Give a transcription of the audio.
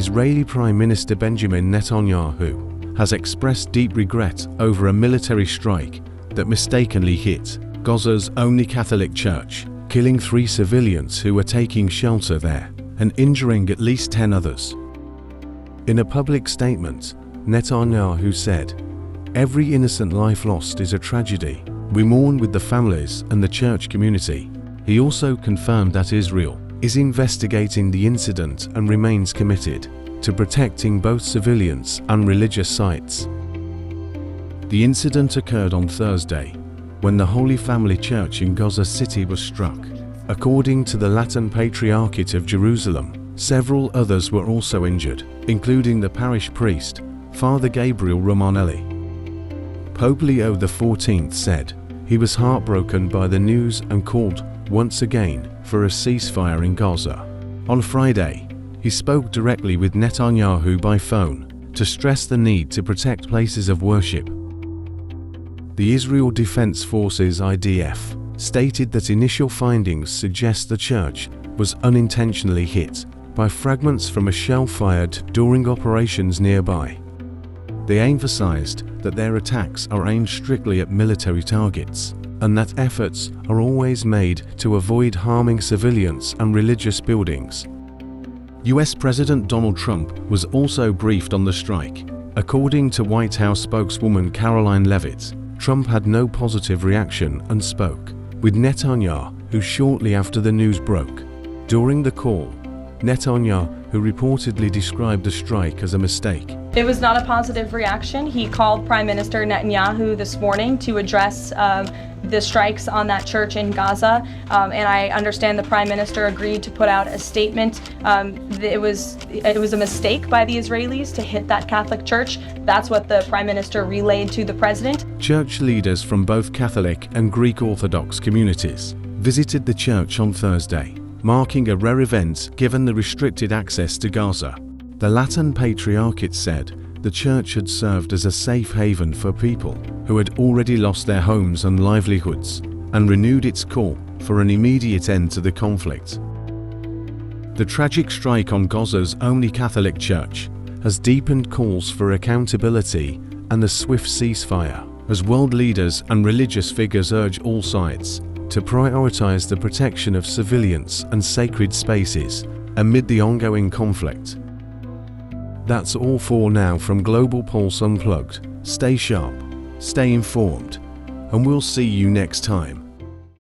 Israeli Prime Minister Benjamin Netanyahu has expressed deep regret over a military strike that mistakenly hit Gaza's only Catholic church, killing 3 civilians who were taking shelter there and injuring at least 10 others. In a public statement, Netanyahu said, "Every innocent life lost is a tragedy. We mourn with the families and the church community." He also confirmed that Israel is investigating the incident and remains committed to protecting both civilians and religious sites. The incident occurred on Thursday, when the Holy Family Church in Gaza City was struck. According to the Latin Patriarchate of Jerusalem, several others were also injured, including the parish priest, Father Gabriel Romanelli. Pope Leo XIV said he was heartbroken by the news and called once again for a ceasefire in Gaza. On Friday, he spoke directly with Netanyahu by phone to stress the need to protect places of worship. The Israel Defense Forces (IDF) stated that initial findings suggest the church was unintentionally hit by fragments from a shell fired during operations nearby. They emphasized that their attacks are aimed strictly at military targets, and that efforts are always made to avoid harming civilians and religious buildings. US President Donald Trump was also briefed on the strike. According to White House spokeswoman Caroline Leavitt, Trump had no positive reaction and spoke with Netanyahu shortly after the news broke. During the call, Netanyahu reportedly described the strike as a mistake. It was not a positive reaction. He called Prime Minister Netanyahu this morning to address the strikes on that church in Gaza, and I understand the Prime Minister agreed to put out a statement. It was a mistake by the Israelis to hit that Catholic church. That's what the Prime Minister relayed to the President. Church leaders from both Catholic and Greek Orthodox communities visited the church on Thursday, marking a rare event given the restricted access to Gaza. The Latin Patriarchate said the church had served as a safe haven for people who had already lost their homes and livelihoods, and renewed its call for an immediate end to the conflict. The tragic strike on Gaza's only Catholic church has deepened calls for accountability and a swift ceasefire, as world leaders and religious figures urge all sides to prioritize the protection of civilians and sacred spaces amid the ongoing conflict. That's all for now from Global Pulse Unplugged. Stay sharp, stay informed, and we'll see you next time.